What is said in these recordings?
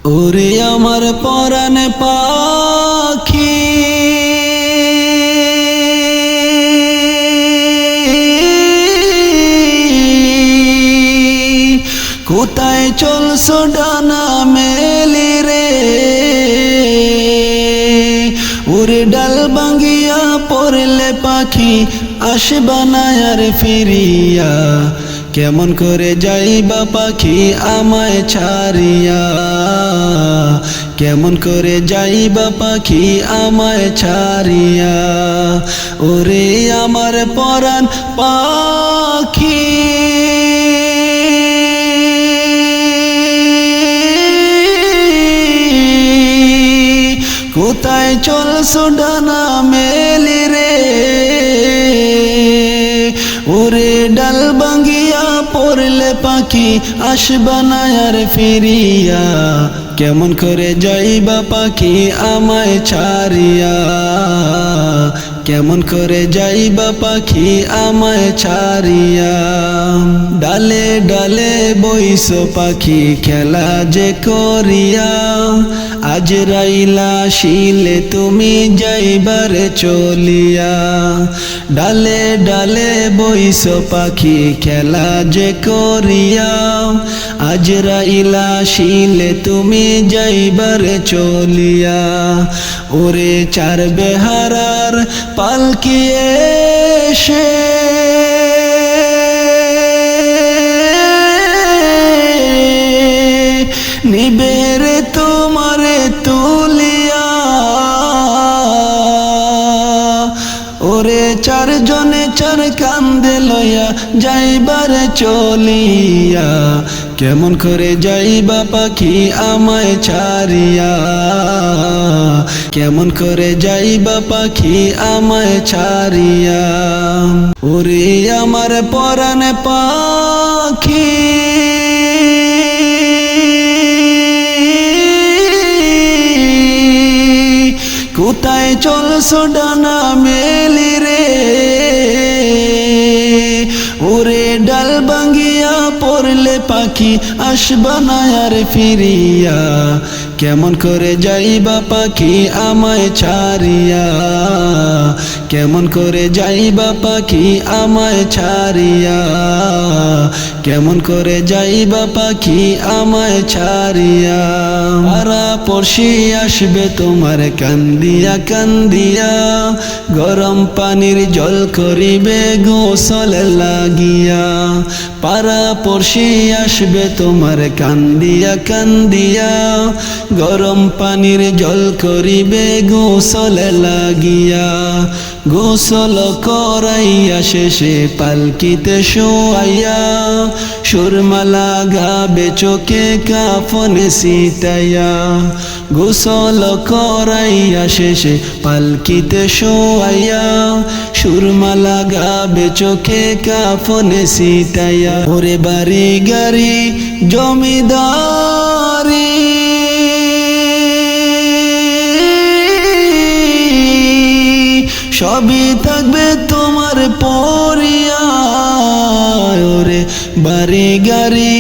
ওরে আমার পরাণ পাখি কোথায় চলছো ডানা মেলি রে, ওরে ডাল ভাঙ্গিয়া পড়লে পাখি আসবা না আর ফিরিয়া, কেমন করে যাইবা পাখি আমায় ছাড়িয়া, কেমন করে যাইবা পাখি আমায় ছাড়িয়া। ওরে আমার পরাণ পাখি কোথায় চলছো ডানা মেলি রে, ওরে ডাল ভাঙ্গিয়া পড়লে পাখি আসবা না আর ফিরিয়া, কেমন করে যাইবা পাখি আমায় ছাড়িয়া, কেমন করে যাইবা পাখি আমায় ছাড়িয়া। ডালে ডালে বইসো পাখি খেলা যে করিয়া, আজ রাইলা শিলে তুমি যাইবারে চলিয়া। ডালে ডালে বইসো পাখি খেলা যে করিয়া, আজ রাইলা শিলে তুমি যাইবারে চলিয়া। ওরে চার বেহারার পালকি এসে নিবেরে তোমারে তুলিয়া, ওরে চারজনে চার কান্দে লইয়া যাইবারে চলিয়া, কেমন করে যাইবা পাখি আমায় ছাড়িয়া, কেমন করে যাইবা পাখি আমায় ছাড়িয়া। ওরে আমার পরাণ পাখি কোথায় চলছো ডানা মেলি রে, ওরে ডাল ভাঙ্গিয়া পড়লে পাখি আসবা না আর ফিরিয়া, কেমন করে যাইবা পাখি আমায় ছাড়িয়া, কেমন করে যাইবা পাখি আমায় ছাড়িয়া, কেমন করে যাইবা পাখি আমায় ছাড়িয়া। পাড়া পড়শি আসবে তোমার কান্দিয়া কান্দিয়া, গরম পানির জল করিবে গোসল লাগিয়া। পাড়া পড়শি আসবে তোমার কান্দিয়া কান্দিয়া, গরম পানির জল করিবে গোসল লাগিয়া। গোসল করাইয়া শেষে পালকিতে শোয়াইয়া, সুরমা লাগাবে চোখে কাফনে সিটাইয়া। গোসল করাইয়া শেষে পালকিতে শোয়াইয়া, সুরমা লাগাবে চোখে কাফনে সিটাইয়া। ওরে বাড়ি গাড়ি জমিদারি সবই থাকবে তোমার পরিয়া, ওরে বাড়ি গাড়ি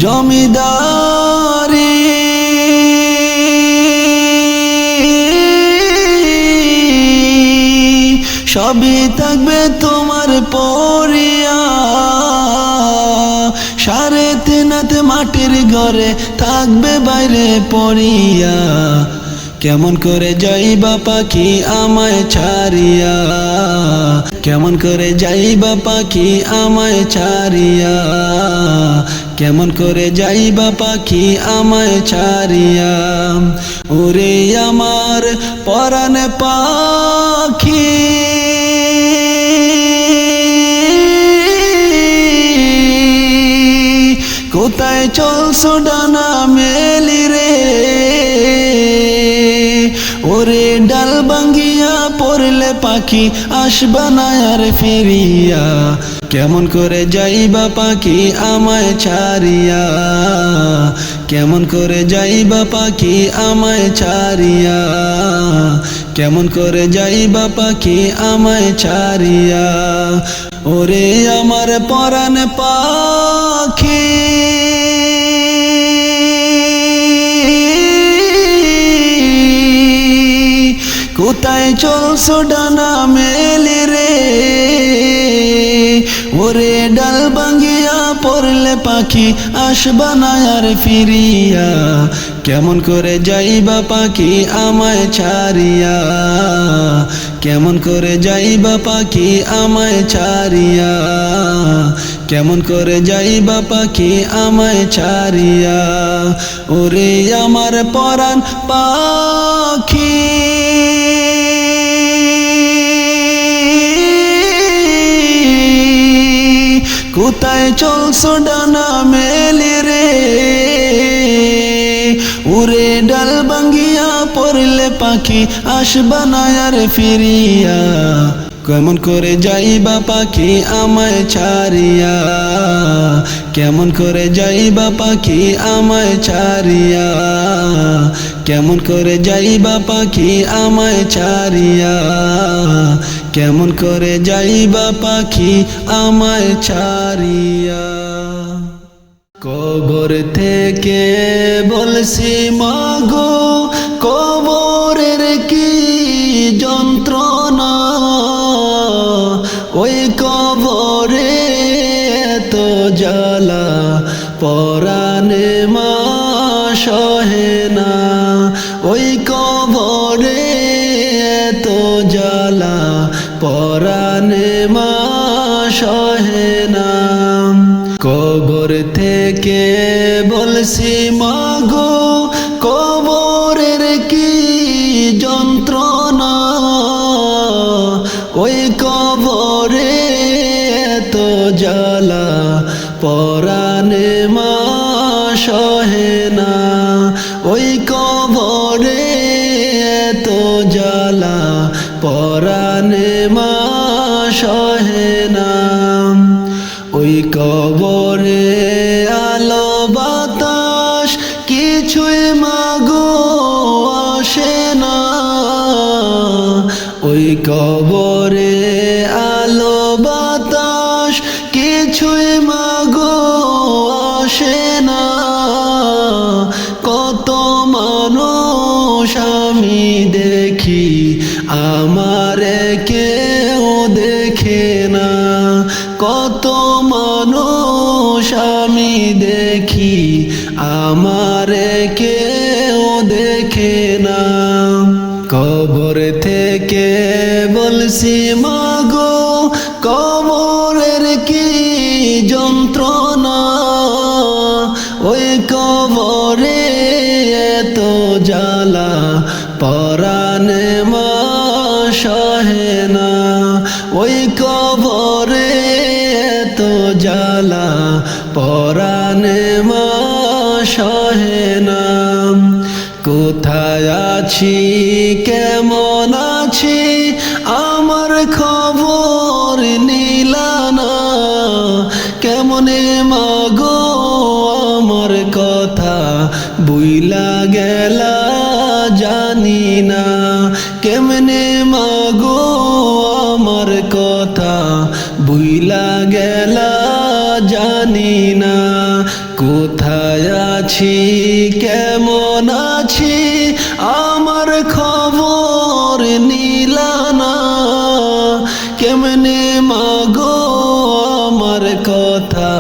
জমিদারি সবই থাকবে তোমার পরিয়া। 3.5 হাত মাটির ঘরে থাকবে বাইরে পড়িয়া, কেমন করে যাইবা পাখি আমায় ছাড়িয়া, কেমন করে যাইবা পাখি আমায় ছাড়িয়া, কেমন করে যাইবা পাখি আমায় ছাড়িয়া। ওরে আমার পরাণ পাখি কোথায় চলছো ডানা মেলি রে, ওরে ডাল ভাঙ্গিয়া পড়লে পাখি আসবা না আর ফিরিয়া, কেমন করে যাইবা পাখি আমায় ছাড়িয়া, কেমন করে যাইবা পাখি আমায় ছাড়িয়া, কেমন করে যাইবা পাখি আমায় ছাড়িয়া। ওরে আমার পরাণ পাখি কোথায় চলছো ডানা মেলি রে, ওরে ডাল ভাঙ্গিয়া পড়লে পাখি আসবা না আর ফিরিয়া, কেমন করে যাইবা পাখি আমায় ছাড়িয়া, কেমন করে যাইবা পাখি আমায় ছাড়িয়া, কেমন করে যাইবা পাখি আমায় ছাড়িয়া, ওরে আমার পরাণ পাখি কোথায় চলছো ডানা মেলি রে, উড়ে ডাল ভাঙ্গিয়া পড়লে পাখি আসবা না আর ফিরিয়া, কেমন করে যাইবা পাখি আমায় ছাড়িয়া, কেমন করে যাইবা পাখি আমায় ছাড়িয়া, কেমন করে যাইবা পাখি আমায় ছাড়িয়া, কেমন করে যাইবা পাখি আমায় ছাড়িয়া। কবর থেকে বলছি মাগো কবরের কি যন্ত্রণা, ওই কবরে তো জ্বালা পরাণে মা সহে না, ওই কবরে তো জ্বালা পরাণে মা সহে না। কবর থেকে বলছি মাগো কবরের কি যন্ত্রণা, ওই কবরে তো জ্বালা পরাণে মা সহে না, ওই কবরে তো জ্বালা পরাণে মা সহে না। ওই কবরে আলো বাতাস কিছুই মাগো আসে না, ওই কবরে আলো বাতাস কিছুই মাগো আসে না, কত মানুষ আমি দেখি আমারে কেউ দেখে না, কত মানুষ আমি দেখি আমারে কেউ দেখে না। কবর থেকে বলছি মাগো কবরের কি যন্ত্রণা, ওই কবরে এত জ্বালা পরাণে মা সহে না, ওই কবরে এত জ্বালা পরাণে মা সহে না। কোথায় আছি কেমন আছি আমার খবর নিলা না, কেমনে মাগো আমার কথা বুইলা গেলা জানি না, কেমনে মাগো আমার কথা বুইলা গেলা জানি না। কোথায় আছি কেমন আছি আমার খবর নিলা না, কেমনে মাগো আমার কথা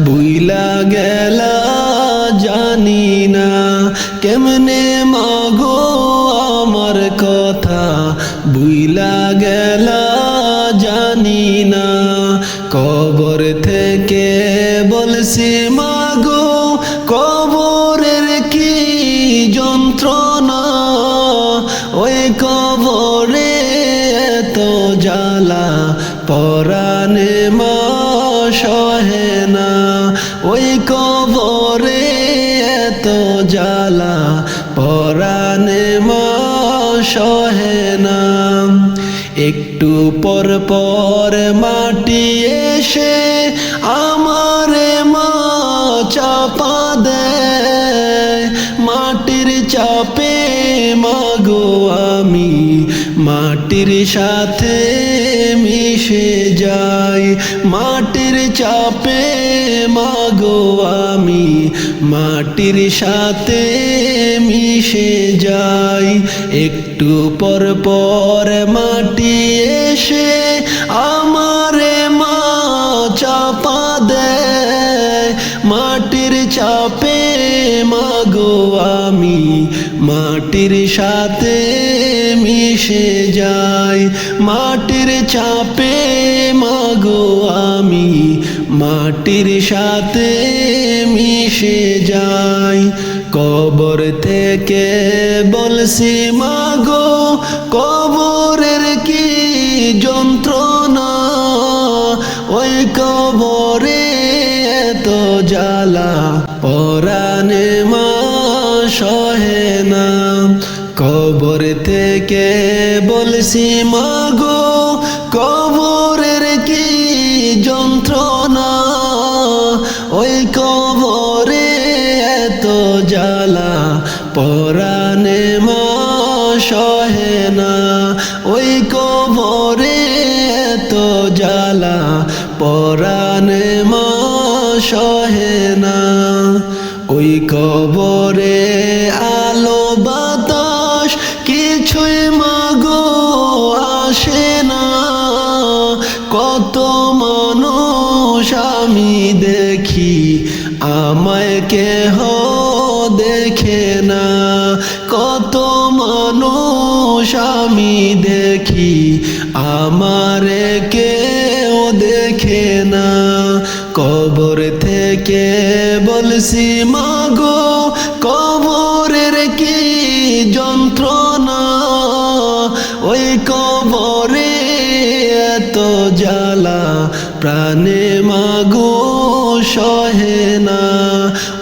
বুইলা গেলা জানি না, কেমনে মাগো আমার কথা বুইলা গেলা জানি না। কবর থেকে বলছি মাগো কবরের কি যন্ত্রণা, ওই কবরে এত জ্বালা পরাণে মা সহে না, ওই কবরে এত জ্বালা পরাণে মা সহে না। একটু পর পর মাটি এসে আমারে মা চাপা দেয়, মাটির চাপে মাগো আমি মাটির সাথে মিশে যাই, মাটির চাপে মাগো আমি মাটির সাথে মিশে যায়। একটু পর পর মাটি এসে আমারে মা চাপা দেয়, মাটির চাপে মাগো আমি মাটির সাথে মিশে যাই। মাটির চাপে মাগো আমি মাটির সাথে মিশে যাই। কবর থেকে বলছি মাগো কবরের কি যন্ত্রণা, ওই কবরে এত জ্বালা পরাণে মা সহে না। কবর থেকে বলছি মাগো কবরের কি যন্ত্রণা, ওই কবরে এত জ্বালা পরাণে মা সহে না। ওই কবরে এত জ্বালা পরাণে মা সহে না। ওই কবরে আলো বাতাস কিছুই মাগো আসে না। কত মানুষ আমি দেখি আমায় কেহ দেখে না। কত মানুষ আমি দেখি আমারে কেউ দেখে না। কবর থেকে বলছি মাগো কবরের কি যন্ত্রণা, ওই কবরে এত জ্বালা প্রাণে মাগো সহে না।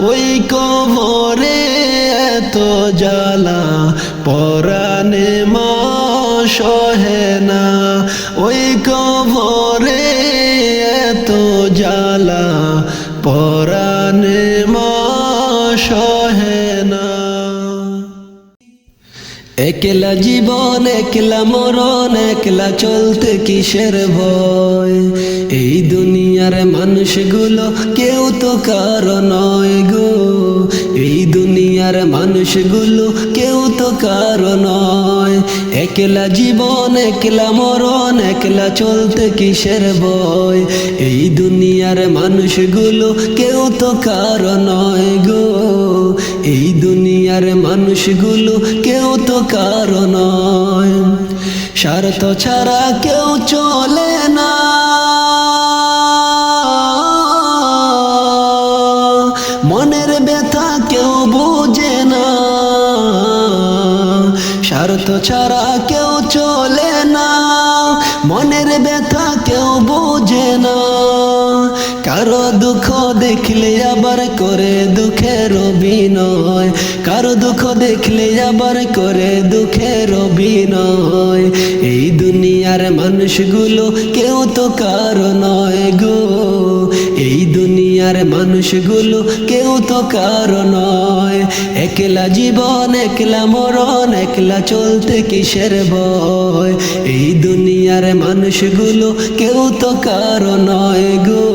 ওই কবরে এত জ্বালা পরাণে মা সহে না। ওই কবরে এত জ্বালা পরাণে মা সহে না। একলা জীবন একলা মরণ, একলা চলতে কিসের ভয়। এই দুনিয়ার মানুষগুলো কেউ তো কারো নয় গো। এই দুনিয়ার মানুষগুলো কেউ তো কারো নয়। একলা জীবন একলা মরণ, একলা চলতে কিসের ভয়। এই দুনিয়ার মানুষগুলো কেউ তো কারো নয় গো। এই দুনিয়ার মানুষগুলো কেউ তো কারো নয়। স্বার্থ ছাড়া কেউ চলে না, মনের ব্যথা কেউ বোঝে না। স্বার্থ ছাড়া কেউ চলে না, মনের ব্যথা কেউ বোঝে না। কারো দুঃখ দেখলে আবার করে দুঃখের অভিনয়, কারো দুঃখ দেখলে আবার করে দুঃখের অভিনয়। এই দুনিয়ার মানুষগুলো কেউ তো কারো নয় গো। এই দুনিয়ার মানুষগুলো কেউ তো কারো নয়। একলা জীবন একলা মরণ, একলা চলতে কিসের ভয়। এই দুনিয়ার মানুষগুলো কেউ তো কারো নয় গো।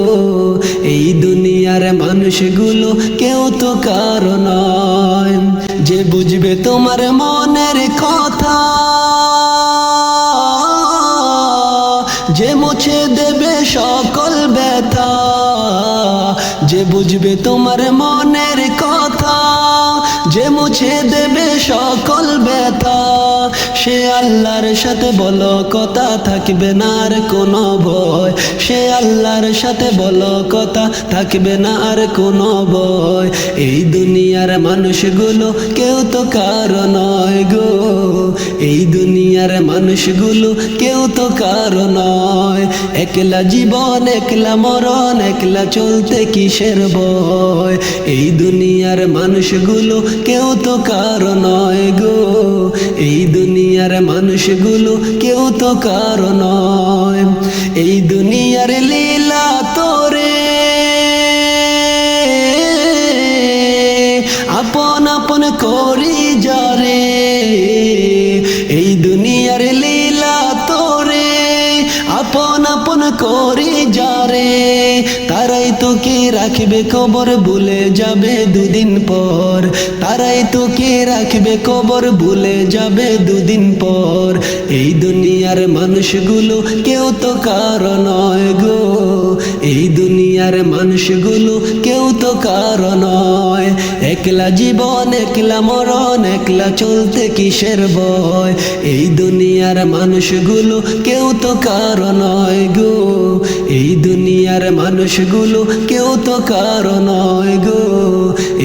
এই দুনিয়ার মানুষগুলো কেউ তো কারো নয়। যে বুঝবে তোমার মনের কথা, যে মুছে দেবে সকল ব্যথা। যে বুঝবে তোমার মনের কথা, যে মুছে দেবে সকল ব্যথা। সে আল্লাহর সাথে বলো কথা, থাকবে না আর কোনো ভয়। সে আল্লাহর সাথে বলো কথা, থাকবে না আর কোনো ভয়। এই দুনিয়ার মানুষগুলো কেউ তো কারো নয় গো। এই দুনিয়ার মানুষগুলো কেউ তো কারো নয়। একলা জীবন একলা মরণ, একলা চলতে কিসের ভয়। এই দুনিয়ার মানুষগুলো কেউ তো কারো নয় গো। এই দুনিয়ার মানুষগুলো কেউ তো কারো নয়। এই দুনিয়ার লীলা তোরে আপন আপন করি যারে। এই দুনিয়ার লীলা তোরে আপন আপন করি যারে। তারাই তো তোকে রাখবে কবর ভুলে যাবে দুদিন পর, তারাই তোকে রাখবে কবর ভুলে যাবে দুদিন পর। এই দুনিয়ার মানুষগুলো কেউ তো কারো নয় গো, এই দুনিয়ার মানুষগুলো কেউ তো কারো নয়। একলা জীবন একলা মরণ, একলা চলতে কিসের ভয়। এই দুনিয়ার মানুষগুলো কেউ তো কারো নয় গো, এই দুনিয়ার মানুষগুলো কেউ তো কারো নয় গো,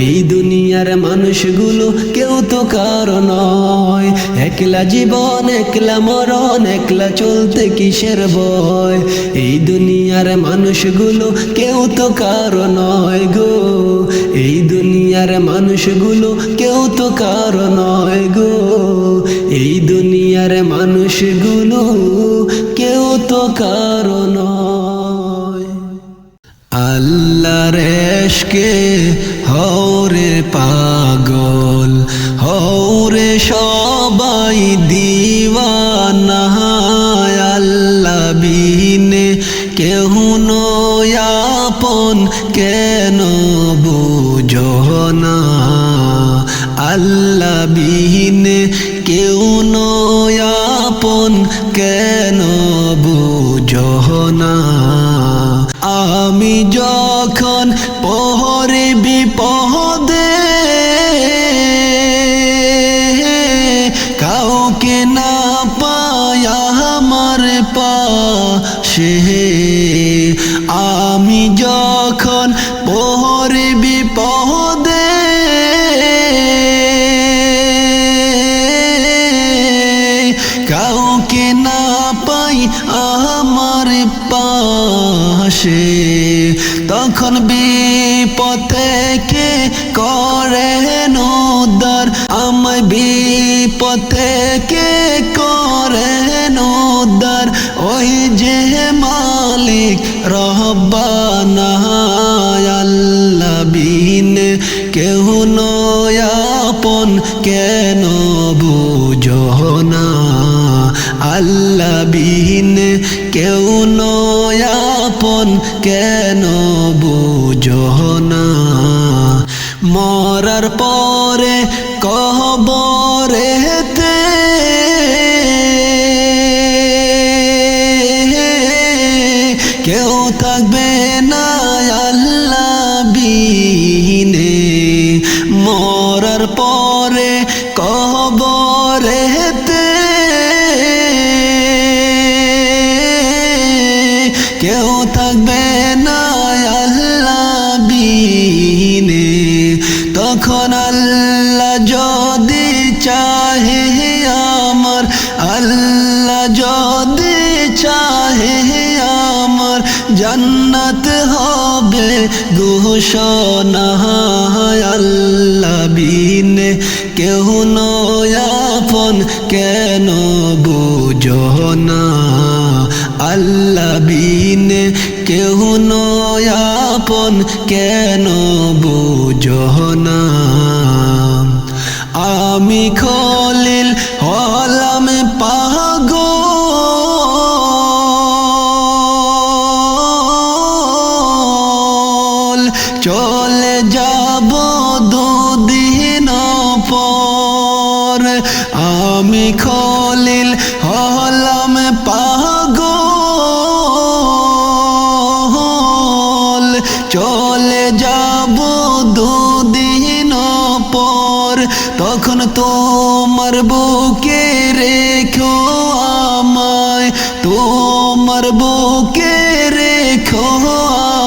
এই দুনিয়ার মানুষগুলো কেউ তো কারো নয়। একলা জীবন একলা মরণ, একলা চলতে কিসের ভয়। এই দুনিয়ার মানুষগুলো কেউ তো কারো নয় গো, এই দুনিয়ার মানুষগুলো কেউ তো কারো নয় গো, এই দুনিয়ার মানুষগুলো কেউ তো কারো নয়। আল্লাহর ইশকে হওরে পাগল, হওরে সবাই দিওয়ানা। আল্লাহ বিনে কেহ নয় আপন কেন বুঝো না, আল্লাহ বিনে কেউ নয় আপন কেন বুঝো না। আমি যখন পহরে বিপদে কাউকে না পায় আমার পাশে, আমি যখন পহরে বিপদে কাউকে না পাই আমার পাশে, তখন বিপদ থেকে করেন উদ্ধার, আমায় বিপদ থেকে করেন উদ্ধার। ওই যে মালিক রব্বানা, আল্লাহ বিনে কেহ নয় আপন কেন বুঝো না, আল্লাহ বিনে কেউ নয় আপন কেন বুঝো না। মরার পরে কবরেতে কেউ থাকবে না আল্লাহ বিনে, মরার পরে কবরেতে কেউ থাকবে না আল্লাহ বিনে। তখন আল্লাহ যদি চাহে আমার, আল্লাহ যদি চাহে আমার, জান্নাত হবে ঘোষণা। আল্লাহ বিনে কেউ নয় আপন কেন বুঝো না, আল্লাহ বিনে কেউ নয় আপন কেন বুঝো না। আমি খলিল হলাম পাগল, চলে যাব দুদিন পর। আমি খলিল হলাম পাগল, চলে যাব দুদিন পর। তখন তোমার বুকে রেখো আমায়, তোমার বুকে রেখো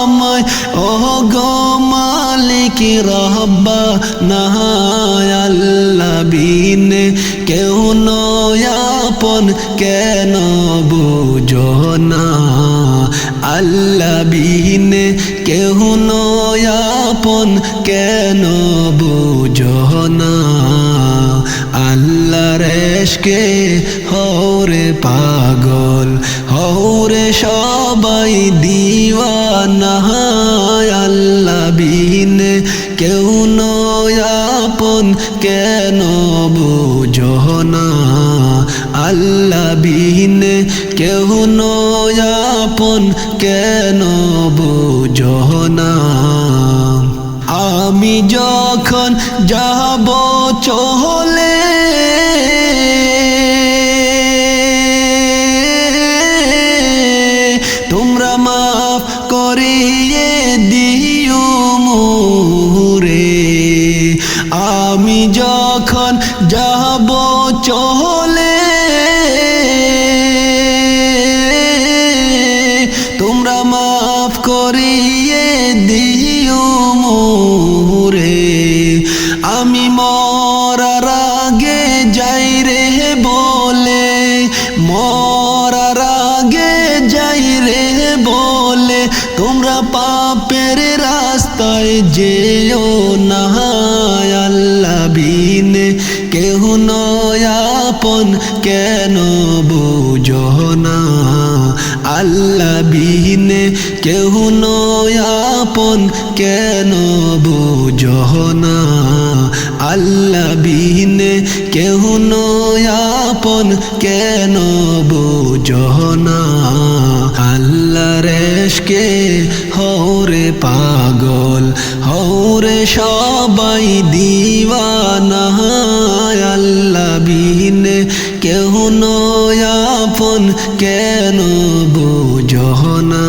আমায়। ও গো মালিক রব্বানা, আল্লাহ বিনে কেউ নয় আপন কেন বুঝো না, আল্লাহ বিনে কেউ নয় আপন কেন বুঝো না। আল্লাহর ইশকে হওরে পাগল, হওরে সবাই দিওয়ানা। আল্লাহ বিনে কেউ নয় আপন কেন বুঝো না আল্লাহ বিনে কেহ নয় আপন কেন বুঝো না আমি যখন যাব চলে তোমরা মাফ করিয়ে দিও মোরে আমি যখন যাব চলে তোমরা মাফ করিয়ে দিও মোরে আমি মরার আগে যাই রে বলে মরার আগে যাই রে বলে তোমরা পাপের রাস্তায় যেও না আল্লাহ বিনে কেহ নয় আপন কেন বুঝো না আল্লাহ বিনে কেহ নয় আপন কেন বুঝো না আল্লাহ বিনে কেহ নয় আপন কেন বুঝো না আল্লাহ রেশকে হৌরে পাগল হৌরে সবাই দিওয়ানা আল্লাহ বিনে কেহ নয় আপন কেন বুঝো না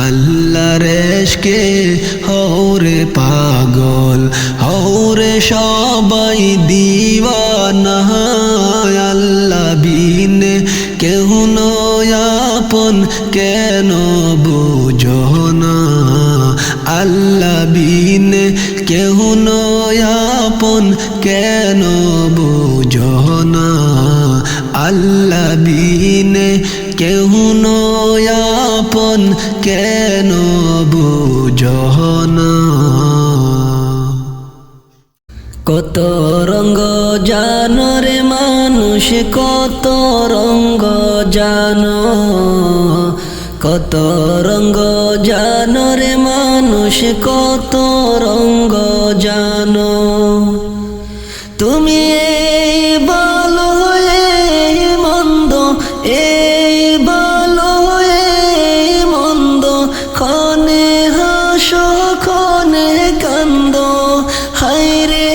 আল্লাহ রেশকে হৌরে পাগল হৌরে সবাই দিওয়ানা আল্লাহ বিনে কেহ নয় আপন কেন বুঝো না আল্লাহ বিনে কেহ নয় আপন কেন বুঝো না আল্লাহ বিনে কেহ নয় আপন কেন বুঝো না কত রঙ্গ জানো রে মানুষ কত রঙ্গ জানো কত রঙ্গ জানো রে মানুষ কত রঙ্গ জানো তুমি এই ভালো এই মন্দ এই ভালো এই মন্দ ক্ষণে হাসো ক্ষণে কান্দ হায়রে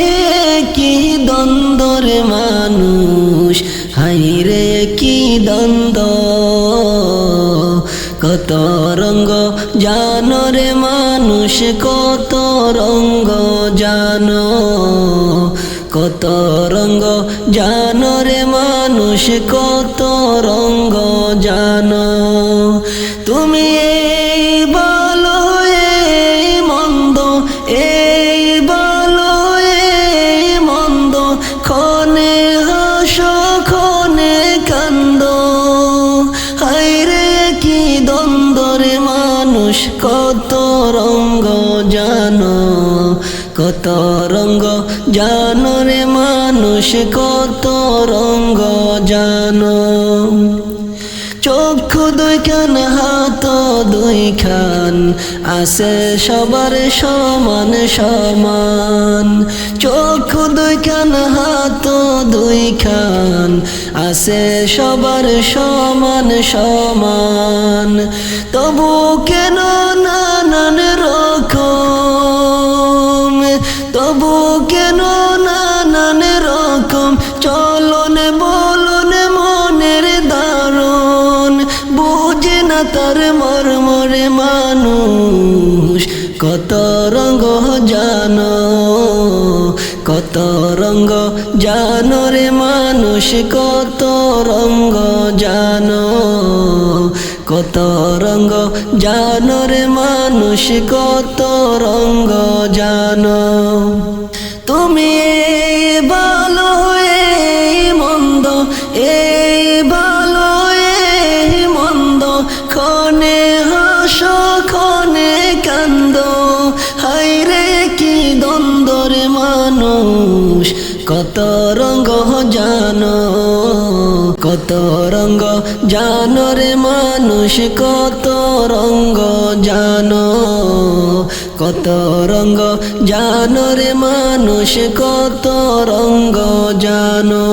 কি দ্বন্দ্ব রে মানুষ হায়রে কি দ্বন্দ্ব কত রঙ্গ জানো রে মানুষ কত রঙ্গ জানো কত রঙ্গ জানো রে মানুষ কত রঙ্গ জানো তুমি এই ভালো এই মন্দ এই ভালো এই মন্দ ক্ষণে হাসো ক্ষণে কান্দ হায়রে কি দ্বন্দ্ব রে মানুষ কত রঙ্গ জানো কত রঙ্গ জানো রে মানুষ কত রঙ্গ জানো চক্ষু দুইখান হাত দুইখান আছে সবার সমান সমান চক্ষু দুইখান হাত দুইখান আছে সবার সমান সমান তবু কেন নানান রকম তবু কেন নানান রকম চলন বলন মনের দারুণ বুঝে না তার মর্মরে মানুষ কত রঙ্গ জানো কত রঙ্গ জানো রে মানুষ কত রঙ্গ জানো কত রঙ্গ জানো রে মানুষ কত রঙ্গ জানো তুমি এই ভালো এই মন্দ এই ভালো এই মন্দ ক্ষণে হাসো ক্ষণে কান্দ হায়রে কি দ্বন্দ্ব রে মানুষ মানুষ কত রঙ্গ জানো, কত রঙ্গ জানো রে মানুষ কত রঙ্গ জানো, কত রঙ্গ জানো রে মানুষ কত রঙ্গ জানো।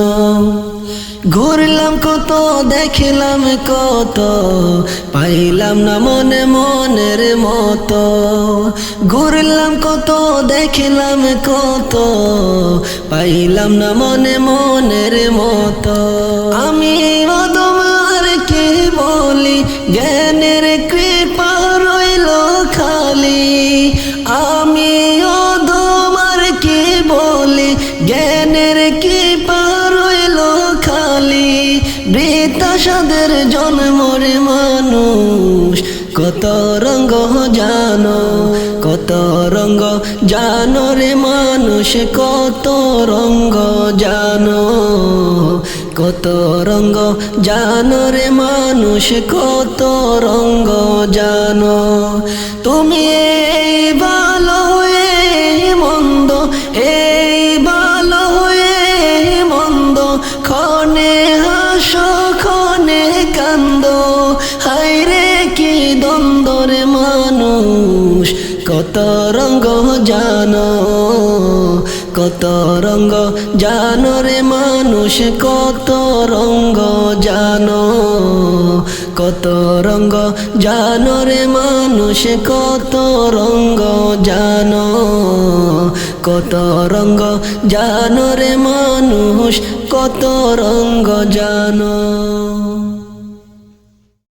ঘুরলাম কত দেখলাম কত পাইলাম না মনে মনের মতো, ঘুরলাম কত দেখলাম কত পাইলাম না মনে মনের মতো। আমি তোমার কে বলি জ্ঞানের কৃপা রইল খালি, আমি তোমার কে বলি জ্ঞানের কৃপা রইল খালি। বৃথা সাদের জন্মরে মানুষ কত রঙ্গ জানো, কত রঙ্গ জানো রে মানুষ কত রঙ্গ জানো, কত রঙ্গ জানো রে মানুষ কত রঙ্গ জানো। তুমি এই ভালো এই মন্দ, এই ভালো এই মন্দ, ক্ষণে হাসো ক্ষণে কান্দো, হায়রে কি দ্বন্দ্ব রে মানুষ কত রঙ্গ জানো, কত রঙ্গ জানো রে মানুষ কত রঙ্গ জানো, কত রঙ্গ জানো রে মানুষ কত রঙ্গ জানো, কত রঙ্গ জানো রে মানুষ কত রঙ্গ জানো।